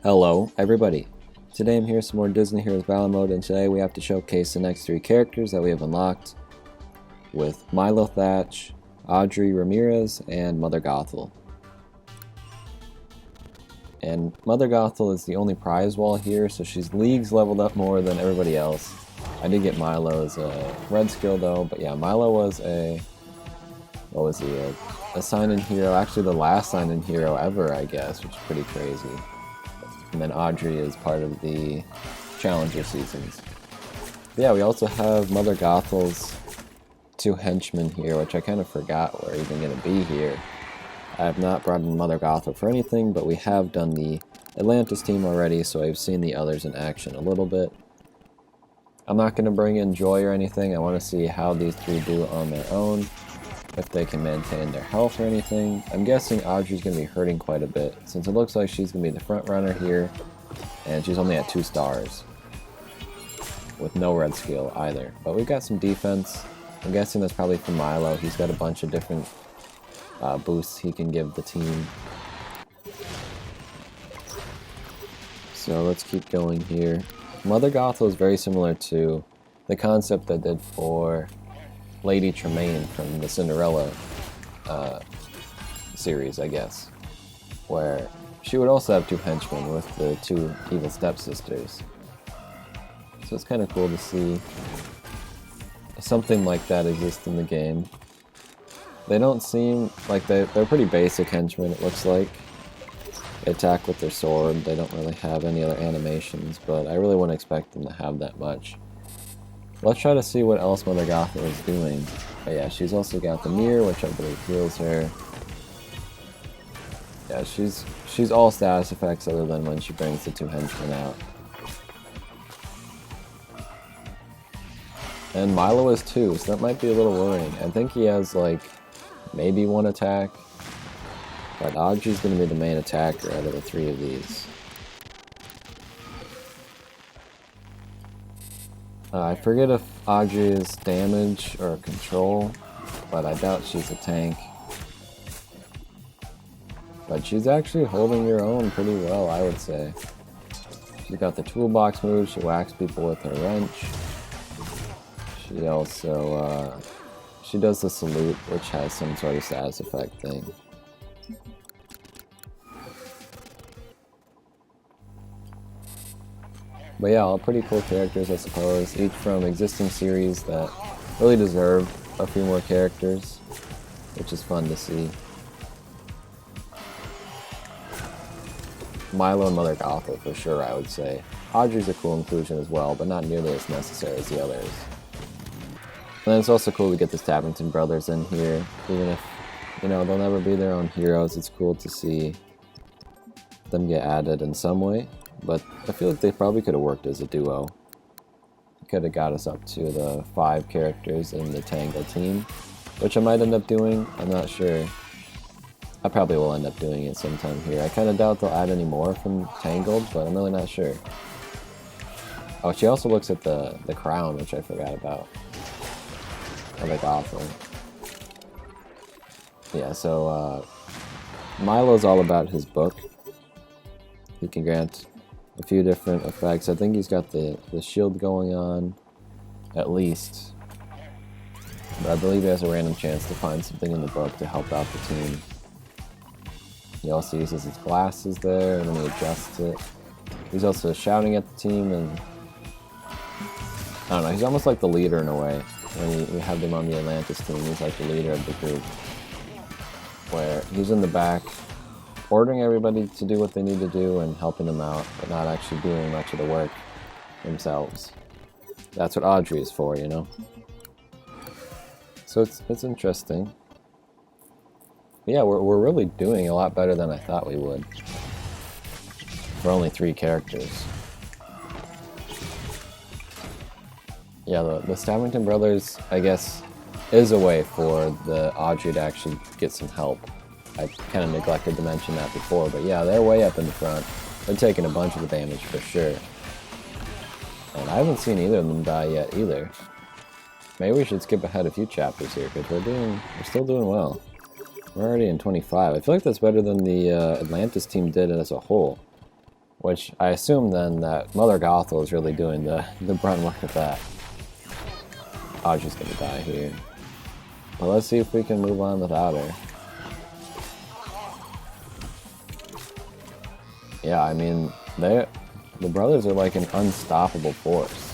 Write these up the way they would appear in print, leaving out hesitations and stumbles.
Hello, everybody. Today I'm here with some more Disney Heroes Battle Mode, and today we have to showcase the next 3 characters that we have unlocked with Milo, Thatch, Audrey, Ramirez, and Mother Gothel. And Mother Gothel is the only prize wall here, so she's leagues leveled up more than everybody else. I did get Milo as a red skill though, but yeah, Milo was a sign-in hero, actually the last sign-in hero ever, I guess, which is pretty crazy. And then Audrey is part of the Challenger seasons. But yeah, we also have Mother Gothel's 2 henchmen here, which I kind of forgot were even going to be here. I have not brought in Mother Gothel for anything, but we have done the Atlantis team already, so I've seen the others in action a little bit. I'm not going to bring in Joy or anything. I want to see how these 3 do on their own, if they can maintain their health or anything. I'm guessing Audrey's going to be hurting quite a bit, since it looks like she's going to be the front runner here, and she's only at 2 stars, with no red skill either. But we've got some defense. I'm guessing that's probably for Milo. He's got a bunch of different boosts he can give the team. So let's keep going here. Mother Gothel is very similar to the concept I did for Lady Tremaine from the Cinderella series, I guess, where she would also have 2 henchmen with the 2 evil stepsisters. So it's kind of cool to see something like that exist in the game. They don't seem like they're pretty basic henchmen, it looks like. They attack with their sword, they don't really have any other animations, but I really wouldn't expect them to have that much. Let's try to see what else Mother Gothel is doing. But yeah, she's also got the mirror, which I believe heals her. Yeah, she's all status effects other than when she brings the 2 henchmen out. And Milo is 2, so that might be a little worrying. I think he has like maybe 1 attack, but Audrey's going to be the main attacker out of the 3 of these. I forget if Audrey is damage or control, but I doubt she's a tank. But she's actually holding her own pretty well, I would say. She's got the toolbox move, she whacks people with her wrench. She also, she does the salute, which has some sort of status effect thing. But yeah, all pretty cool characters, I suppose, each from existing series that really deserve a few more characters, which is fun to see. Milo and Mother Gothel for sure, I would say. Audrey's a cool inclusion as well, but not nearly as necessary as the others. And then it's also cool to get the Stabbington brothers in here, even if, you know, they'll never be their own heroes. It's cool to see them get added in some way. But I feel like they probably could have worked as a duo. Could have got us up to the 5 characters in the Tangle team, which I might end up doing. I'm not sure. I probably will end up doing it sometime here. I kind of doubt they'll add any more from Tangled, but I'm really not sure. Oh, she also looks at the crown, which I forgot about. Or the Gothel. Yeah, so Milo's all about his book. He can grant a few different effects. I think he's got the shield going on, at least. But I believe he has a random chance to find something in the book to help out the team. He also uses his glasses there, and then he adjusts it. He's also shouting at the team, and I don't know, he's almost like the leader in a way. When you have him on the Atlantis team, he's like the leader of the group, where he's in the back, ordering everybody to do what they need to do and helping them out, but not actually doing much of the work themselves. That's what Audrey is for, you know? So it's interesting. But yeah, we're really doing a lot better than I thought we would. For only 3 characters. Yeah, the Stabbington brothers, I guess, is a way for the Audrey to actually get some help. I kind of neglected to mention that before, but yeah, they're way up in the front. They're taking a bunch of the damage for sure. And I haven't seen either of them die yet either. Maybe we should skip ahead a few chapters here, because we're still doing well. We're already in 25. I feel like that's better than the Atlantis team did as a whole. Which I assume then that Mother Gothel is really doing the brunt work of that. Audrey's gonna die here. But let's see if we can move on without her. Yeah, I mean, the brothers are like an unstoppable force.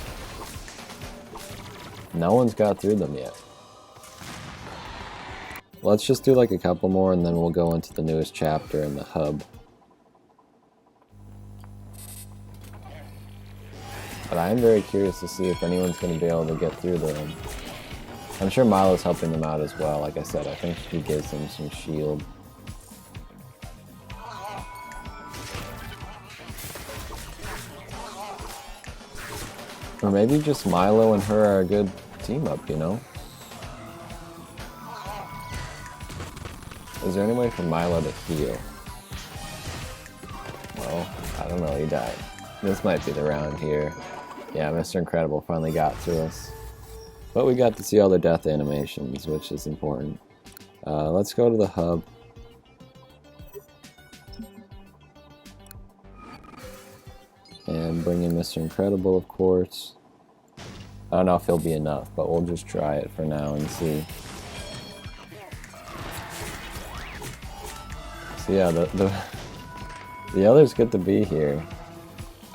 No one's got through them yet. Let's just do like a couple more and then we'll go into the newest chapter in the hub. But I am very curious to see if anyone's going to be able to get through them. I'm sure Milo's helping them out as well. Like I said, I think he gives them some shield. Or maybe just Milo and her are a good team up, you know? Is there any way for Milo to heal? Well, I don't know, he died. This might be the round here. Yeah, Mr. Incredible finally got to us. But we got to see all their death animations, which is important. Let's go to the hub. And bring in Mr. Incredible, of course. I don't know if he'll be enough, but we'll just try it for now and see. So yeah, the others get to be here.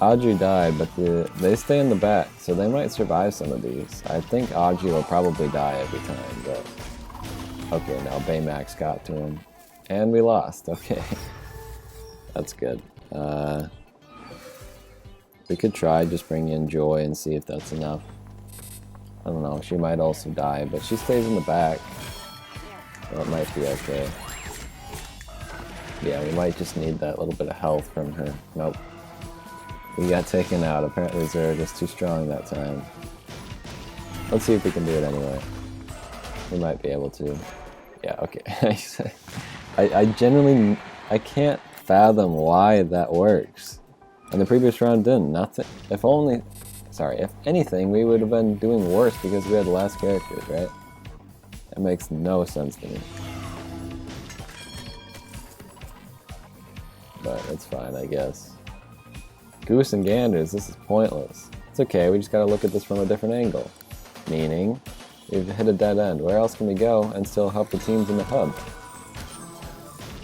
Audrey died, but they stay in the back, so they might survive some of these. I think Audrey will probably die every time, but... Okay, now Baymax got to him. And we lost, okay. That's good. We could try just bringing in Joy and see if that's enough. I don't know, she might also die, but she stays in the back. So it might be okay. Yeah, we might just need that little bit of health from her. Nope. We got taken out. Apparently Zero just too strong that time. Let's see if we can do it anyway. We might be able to. Yeah, okay. I genuinely... I can't fathom why that works. And the previous round didn't. Nothing. If only... Sorry, if anything, we would have been doing worse because we had less characters, right? That makes no sense to me. But it's fine, I guess. Goose and Ganders, this is pointless. It's okay, we just gotta look at this from a different angle. Meaning, we've hit a dead end. Where else can we go and still help the teams in the hub?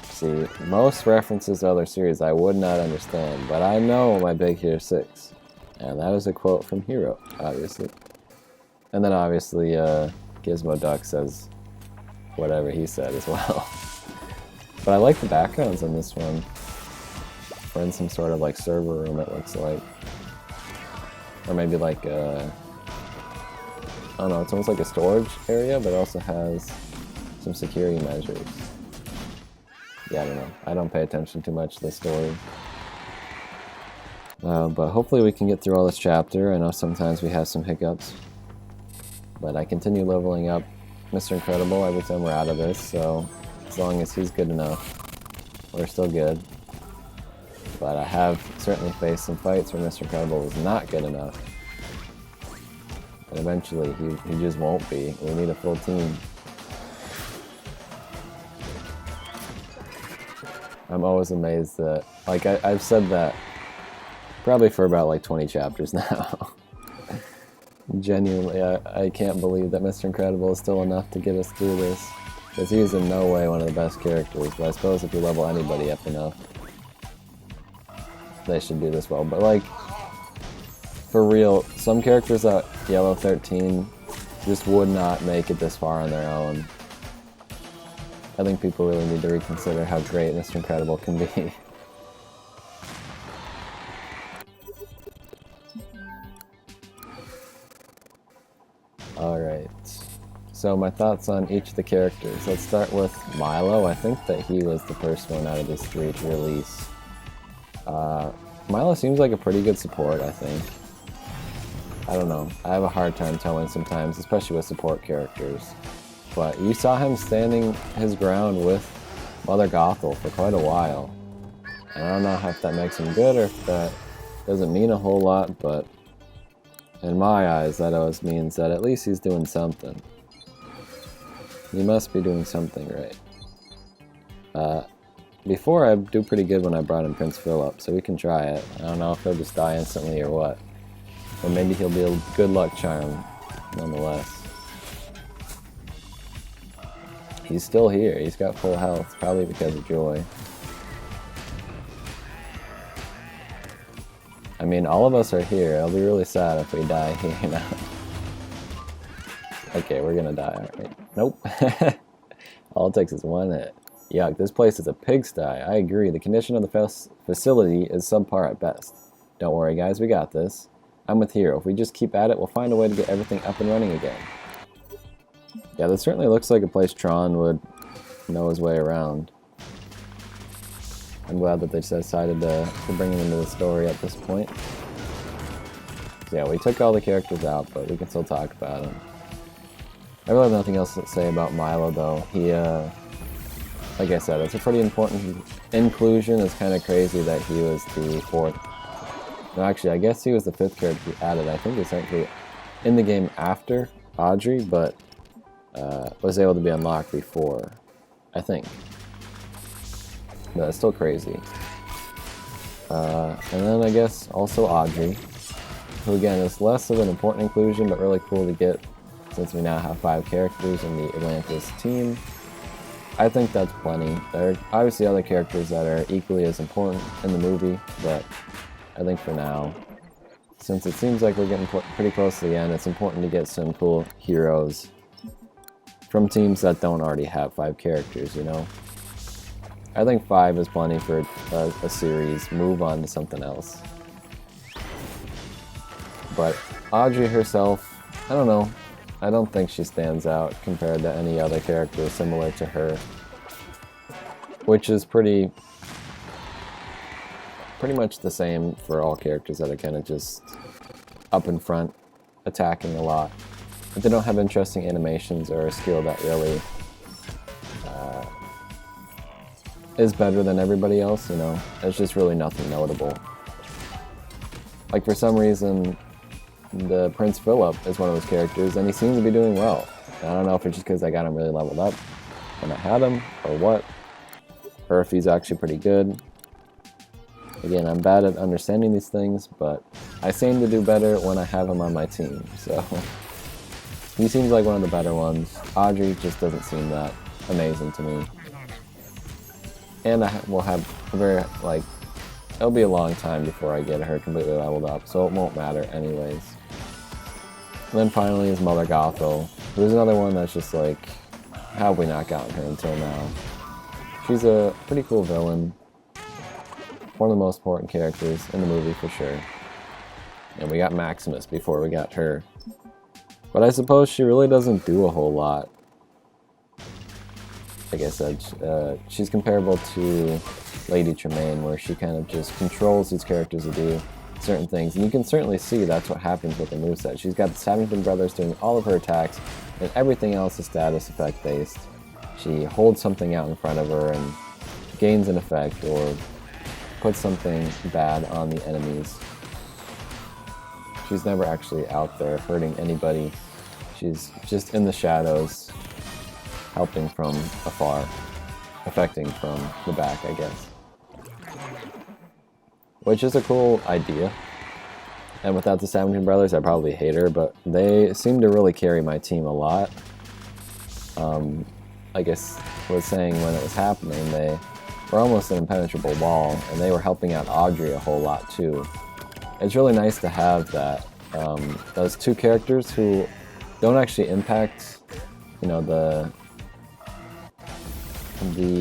See, most references to other series I would not understand, but I know my Big Hero 6. And that was a quote from Hero, obviously. And then obviously, Gizmo Duck says whatever he said as well. But I like the backgrounds in this one. We're in some sort of like server room, it looks like. Or maybe like I don't know, it's almost like a storage area, but it also has some security measures. Yeah, I don't know. I don't pay attention too much to the story. But hopefully we can get through all this chapter. I know sometimes we have some hiccups. But I continue leveling up Mr. Incredible every time we're out of this, so as long as he's good enough, we're still good. But I have certainly faced some fights where Mr. Incredible was not good enough. And eventually he just won't be. We need a full team. I'm always amazed that, like I've said that probably for about like 20 chapters now. Genuinely, I can't believe that Mr. Incredible is still enough to get us through this. Because he is in no way one of the best characters, but I suppose if you level anybody up enough, they should do this well. But like, for real, some characters at Yellow 13 just would not make it this far on their own. I think people really need to reconsider how great Mr. Incredible can be. Alright, so my thoughts on each of the characters. Let's start with Milo. I think that he was the first one out of these three to release. Milo seems like a pretty good support, I think. I don't know, I have a hard time telling sometimes, especially with support characters. But you saw him standing his ground with Mother Gothel for quite a while. And I don't know if that makes him good or if that doesn't mean a whole lot, but in my eyes that always means that at least he's doing something. He must be doing something right. before I do pretty good when I brought in Prince Philip, so we can try it. I don't know if he'll just die instantly or what. Or maybe he'll be a good luck charm, nonetheless. He's still here. He's got full health, probably because of Joy. I mean, all of us are here. I'll be really sad if we die here now. Okay, we're gonna die, alright. Nope. All it takes is one hit. Yuck, this place is a pigsty. I agree. The condition of the facility is subpar at best. Don't worry, guys. We got this. I'm with Hero. If we just keep at it, we'll find a way to get everything up and running again. Yeah, this certainly looks like a place Tron would know his way around. I'm glad that they decided to bring him into the story at this point. So yeah, we took all the characters out, but we can still talk about him. I really have nothing else to say about Milo, though. He, like I said, it's a pretty important inclusion. It's kind of crazy that he was the 4th. No, actually, I guess he was the 5th character added. I think it's actually in the game after Audrey, but was able to be unlocked before, I think. But it's still crazy. And then I guess also Audrey, who again is less of an important inclusion, but really cool to get since we now have 5 characters in the Atlantis team. I think that's plenty. There are obviously other characters that are equally as important in the movie, but I think for now, since it seems like we're getting pretty close to the end, it's important to get some cool heroes from teams that don't already have 5 characters, you know? I think 5 is plenty for a series. Move on to something else. But Audrey herself, I don't know. I don't think she stands out compared to any other character similar to her. Which is pretty much the same for all characters that are kind of just up in front, attacking a lot. But they don't have interesting animations or a skill that really is better than everybody else, you know? It's just really nothing notable. Like, for some reason, the Prince Philip is one of those characters, and he seems to be doing well. I don't know if it's just because I got him really leveled up when I had him, or what, or if he's actually pretty good. Again, I'm bad at understanding these things, but I seem to do better when I have him on my team, so he seems like one of the better ones. Audrey just doesn't seem that amazing to me. And I will have a very, like, it'll be a long time before I get her completely leveled up, so it won't matter anyways. And then finally is Mother Gothel, who's another one that's just like, how have we not gotten her until now? She's a pretty cool villain. One of the most important characters in the movie for sure. And we got Maximus before we got her. But I suppose she really doesn't do a whole lot. Like I said, she's comparable to Lady Tremaine, where she kind of just controls these characters to do certain things. And you can certainly see that's what happens with the moveset. She's got the Savington brothers doing all of her attacks, and everything else is status effect based. She holds something out in front of her and gains an effect, or puts something bad on the enemies. She's never actually out there hurting anybody. She's just in the shadows, helping from afar, affecting from the back, I guess. Which is a cool idea. And without the Savington brothers, I'd probably hate her, but they seem to really carry my team a lot. I guess was saying when it was happening, they were almost an impenetrable wall, and they were helping out Audrey a whole lot too. It's really nice to have that. Those 2 characters who don't actually impact, you know, the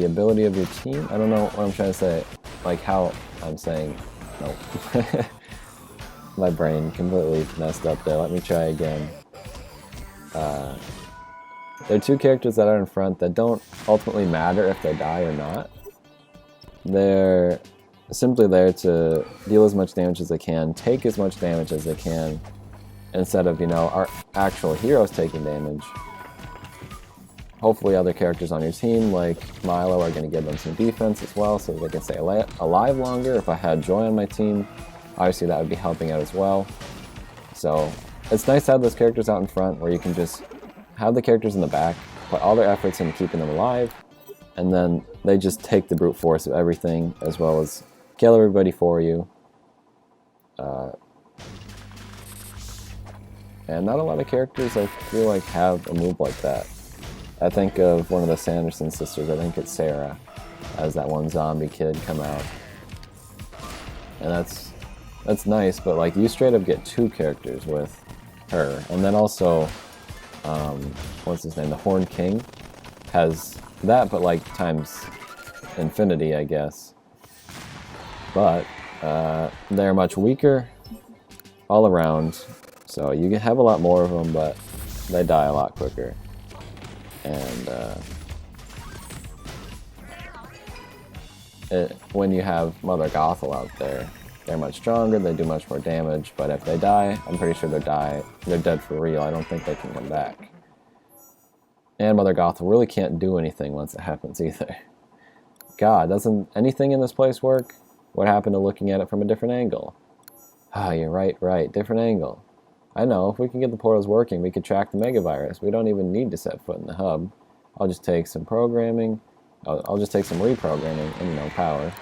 ability of your team. I don't know what I'm trying to say, like how I'm saying, no. My brain completely messed up there. Let me try again. There are 2 characters that are in front that don't ultimately matter if they die or not. They're simply there to deal as much damage as they can, take as much damage as they can, instead of, you know, our actual heroes taking damage. Hopefully other characters on your team, like Milo, are going to give them some defense as well, so they can stay alive longer. If I had Joy on my team, obviously that would be helping out as well. So it's nice to have those characters out in front, where you can just have the characters in the back, put all their efforts into keeping them alive, And then they just take the brute force of everything, as well as kill everybody for you. And not a lot of characters, I feel like, have a move like that. I think of one of the Sanderson sisters, I think it's Sarah, as that one zombie kid come out. And that's nice, but like you straight up get 2 characters with her. And then also, what's his name, the Horned King has that, but like times infinity, I guess. But they're much weaker all around, so you can have a lot more of them, but they die a lot quicker. And when you have Mother Gothel out there, they're much stronger, they do much more damage, but if they die, I'm pretty sure they're dead for real. I don't think they can come back. And Mother Gothel really can't do anything once it happens either. God, doesn't anything in this place work? What happened to looking at it from a different angle? Ah, you're right, different angle. I know, if we can get the portals working, we could track the megavirus. We don't even need to set foot in the hub. I'll just take some programming. I'll just take some reprogramming and, power.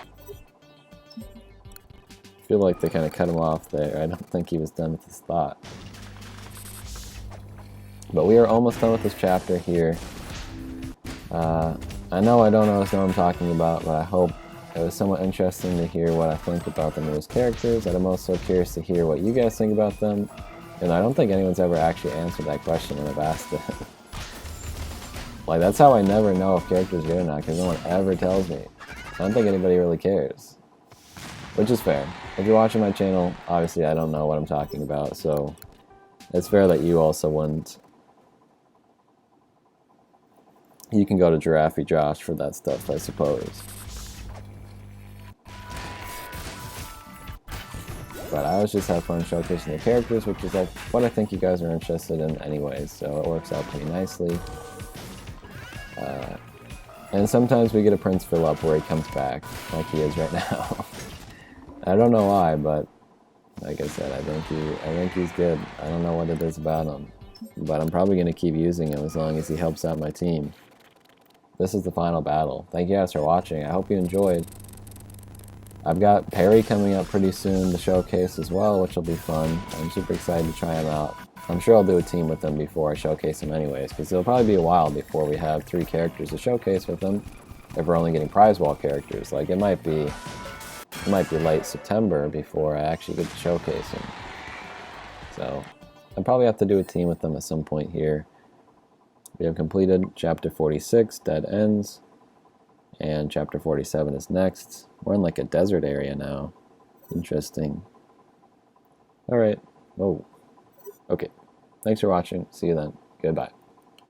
I feel like they kind of cut him off there. I don't think he was done with his thought. But we are almost done with this chapter here. I know I don't always know what I'm talking about, but I hope it was somewhat interesting to hear what I think about the newest characters, and I'm also curious to hear what you guys think about them. And I don't think anyone's ever actually answered that question when I've asked it. Like, that's how I never know if characters are good or not, because no one ever tells me. I don't think anybody really cares. Which is fair. If you're watching my channel, obviously I don't know what I'm talking about, so it's fair that you also wouldn't. You can go to Giraffe Josh for that stuff, I suppose. But I always just have fun showcasing the characters, which is like what I think you guys are interested in anyways, so it works out pretty nicely. And sometimes we get a Prince fill up where he comes back, like he is right now. I don't know why, but like I said, I think he's good. I don't know what it is about him, but I'm probably going to keep using him as long as he helps out my team. This is the final battle. Thank you guys for watching. I hope you enjoyed. I've got Perry coming up pretty soon to showcase as well, which will be fun. I'm super excited to try him out. I'm sure I'll do a team with him before I showcase him anyways, because it'll probably be a while before we have 3 characters to showcase with him, if we're only getting prize wall characters. Like, it might be late September before I actually get to showcase him. So, I'll probably have to do a team with them at some point here. We have completed Chapter 46, Dead Ends, and Chapter 47 is next. We're in like a desert area now. Interesting. Alright. Oh. Okay. Thanks for watching. See you then. Goodbye.